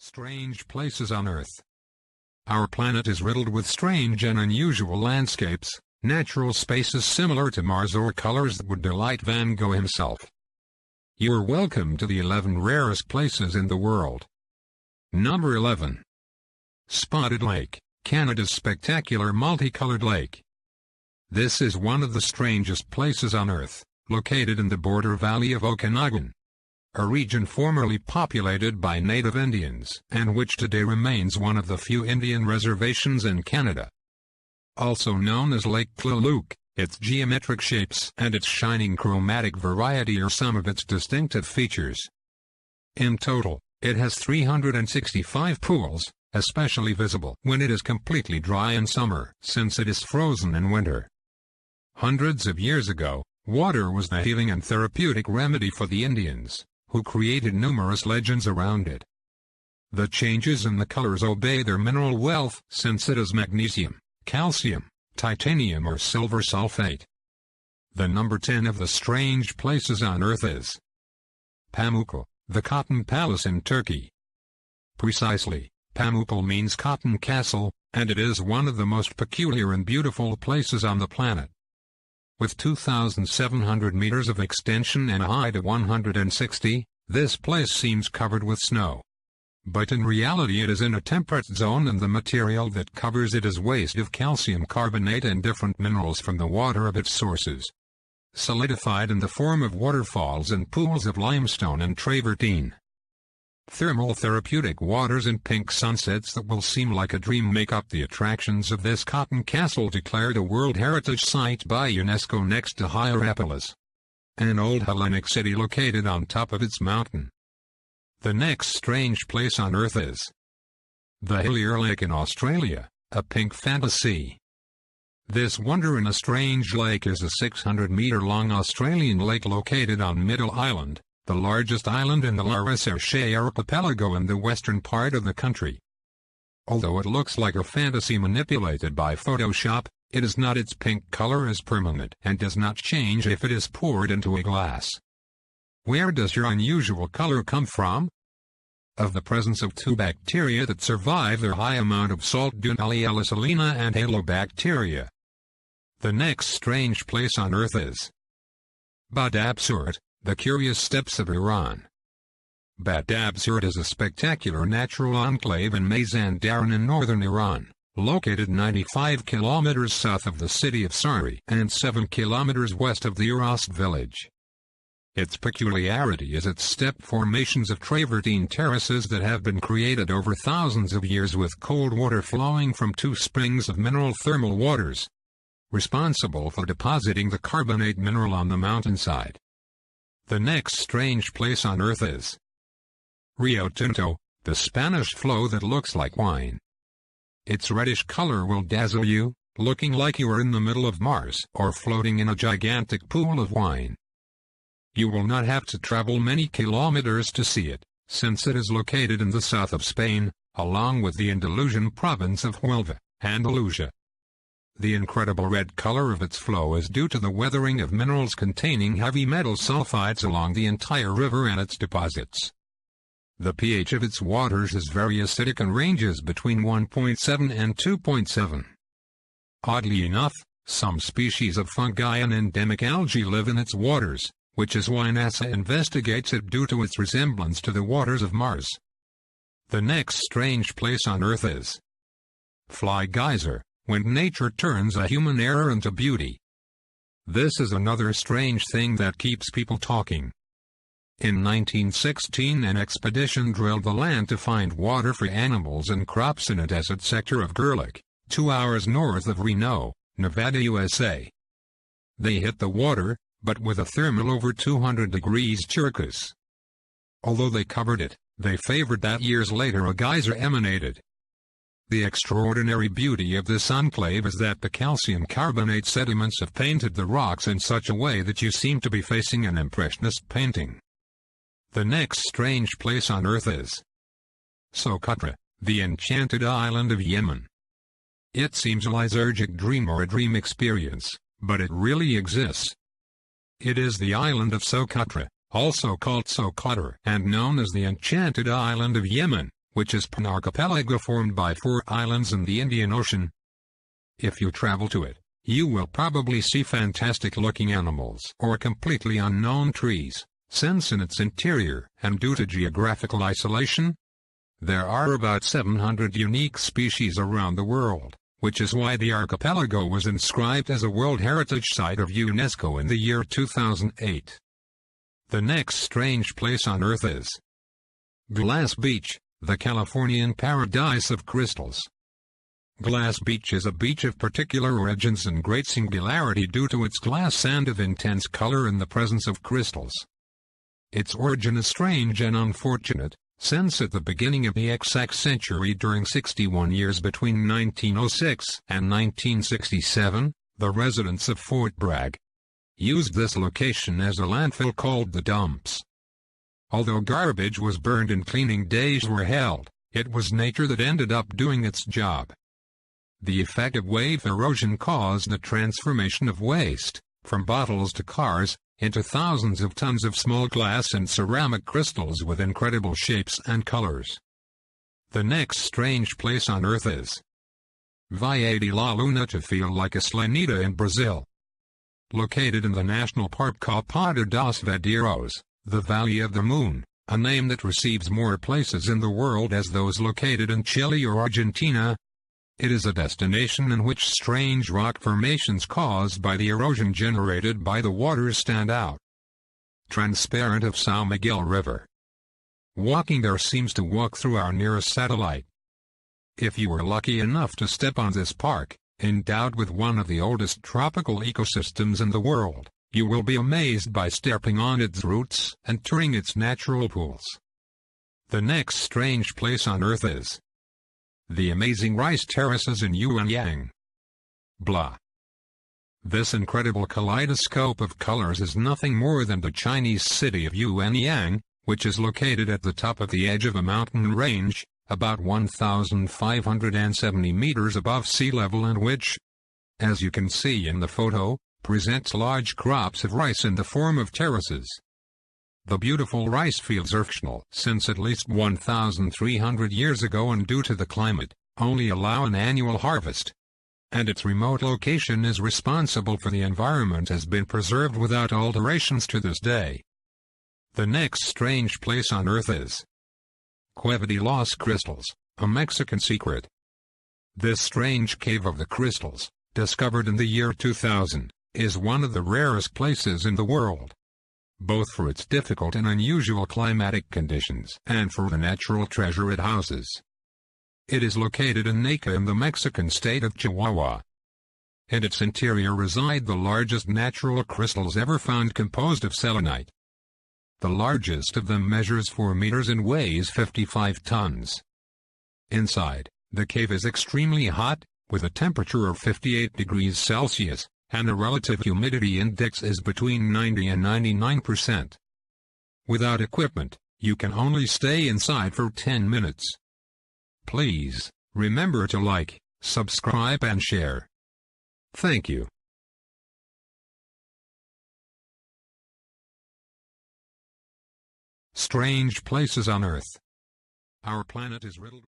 Strange places on Earth. Our planet is riddled with strange and unusual landscapes, natural spaces similar to Mars or colors that would delight Van Gogh himself. You're welcome to the 11 rarest places in the world. Number 11. Spotted Lake, Canada's spectacular multicolored lake. This is one of the strangest places on Earth, located in the border valley of Okanagan, a region formerly populated by native Indians, and which today remains one of the few Indian reservations in Canada. Also known as Lake Tlaloc, its geometric shapes and its shining chromatic variety are some of its distinctive features. In total, it has 365 pools, especially visible when it is completely dry in summer, since it is frozen in winter. Hundreds of years ago, water was the healing and therapeutic remedy for the Indians, who created numerous legends around it. The changes in the colors obey their mineral wealth, since it is magnesium, calcium, titanium or silver sulfate. The number 10 of the strange places on Earth is Pamukkale, the Cotton Palace in Turkey. Precisely, Pamukkale means cotton castle, and it is one of the most peculiar and beautiful places on the planet. With 2,700 meters of extension and a height of 160, this place seems covered with snow. But in reality it is in a temperate zone, and the material that covers it is waste of calcium carbonate and different minerals from the water of its sources, solidified in the form of waterfalls and pools of limestone and travertine. Thermal therapeutic waters and pink sunsets that will seem like a dream make up the attractions of this cotton castle, declared a World Heritage Site by UNESCO next to Hierapolis, an old Hellenic city located on top of its mountain. The next strange place on Earth is the Hillier Lake in Australia, a pink fantasy. This wonder in a strange lake is a 600-meter-long Australian lake located on Middle Island, the largest island in the Larraçarche archipelago in the western part of the country. Although it looks like a fantasy manipulated by Photoshop, it is not. Its pink color is permanent and does not change if it is poured into a glass. Where does your unusual color come from? Of the presence of two bacteria that survive their high amount of salt, Dunaliella salina and halobacteria. The next strange place on Earth is Badabsurt, the Curious Steppes of Iran. Badabsurt is a spectacular natural enclave in Mazandaran in northern Iran, located 95 kilometers south of the city of Sari and 7 kilometers west of the Urast village. Its peculiarity is its step formations of travertine terraces that have been created over thousands of years with cold water flowing from two springs of mineral thermal waters, responsible for depositing the carbonate mineral on the mountainside. The next strange place on Earth is Rio Tinto, the Spanish flow that looks like wine. Its reddish color will dazzle you, looking like you are in the middle of Mars or floating in a gigantic pool of wine. You will not have to travel many kilometers to see it, since it is located in the south of Spain, along with the Andalusian province of Huelva, Andalusia. The incredible red color of its flow is due to the weathering of minerals containing heavy metal sulfides along the entire river and its deposits. The pH of its waters is very acidic and ranges between 1.7 and 2.7. Oddly enough, some species of fungi and endemic algae live in its waters, which is why NASA investigates it due to its resemblance to the waters of Mars. The next strange place on Earth is Fly Geyser, when nature turns a human error into beauty. This is another strange thing that keeps people talking. In 1916, an expedition drilled the land to find water for animals and crops in a desert sector of Gerlich, 2 hours north of Reno, Nevada, USA. They hit the water, but with a thermal over 200 degrees Celsius. Although they covered it, they favored that years later a geyser emanated. The extraordinary beauty of this enclave is that the calcium carbonate sediments have painted the rocks in such a way that you seem to be facing an impressionist painting. The next strange place on Earth is Socotra, the enchanted island of Yemen. It seems a lysergic dream or a dream experience, but it really exists. It is the island of Socotra, also called Socotra and known as the enchanted island of Yemen, which is an archipelago formed by 4 islands in the Indian Ocean. If you travel to it, you will probably see fantastic-looking animals or completely unknown trees, since in its interior, and due to geographical isolation, there are about 700 unique species around the world, which is why the archipelago was inscribed as a World Heritage Site of UNESCO in the year 2008. The next strange place on Earth is Glass Beach, the Californian paradise of crystals. Glass Beach is a beach of particular origins and great singularity due to its glass sand of intense color and the presence of crystals. Its origin is strange and unfortunate, since at the beginning of the XX century during 61 years between 1906 and 1967, the residents of Fort Bragg used this location as a landfill called the dumps. Although garbage was burned and cleaning days were held, it was nature that ended up doing its job. The effect of wave erosion caused the transformation of waste, from bottles to cars, into thousands of tons of small glass and ceramic crystals with incredible shapes and colors. The next strange place on Earth is Valle de la Luna, to feel like a Slanita in Brazil. Located in the national park Chapada dos Veadeiros, the Valley of the Moon, a name that receives more places in the world as those located in Chile or Argentina, it is a destination in which strange rock formations caused by the erosion generated by the waters stand out. Transparent of São Miguel River. Walking there seems to walk through our nearest satellite. If you were lucky enough to step on this park, endowed with one of the oldest tropical ecosystems in the world, you will be amazed by stepping on its roots and touring its natural pools. The next strange place on Earth is the amazing rice terraces in Yuanyang. Blah. This incredible kaleidoscope of colors is nothing more than the Chinese city of Yuanyang, which is located at the top of the edge of a mountain range, about 1,570 meters above sea level, and which, as you can see in the photo, presents large crops of rice in the form of terraces. The beautiful rice fields are fictional, since at least 1,300 years ago, and due to the climate, only allow an annual harvest. And its remote location is responsible for the environment has been preserved without alterations to this day. The next strange place on Earth is Cueva de los Crystals, a Mexican secret. This strange cave of the crystals, discovered in the year 2000, is one of the rarest places in the world, both for its difficult and unusual climatic conditions and for the natural treasure it houses. It is located in Naca in the Mexican state of Chihuahua. In its interior reside the largest natural crystals ever found, composed of selenite. The largest of them measures 4 meters and weighs 55 tons. Inside, the cave is extremely hot, with a temperature of 58 degrees Celsius, and a relative humidity index is between 90 and 99%. Without equipment, you can only stay inside for 10 minutes. Please, remember to like, subscribe and share. Thank you. Strange places on Earth. Our planet is riddled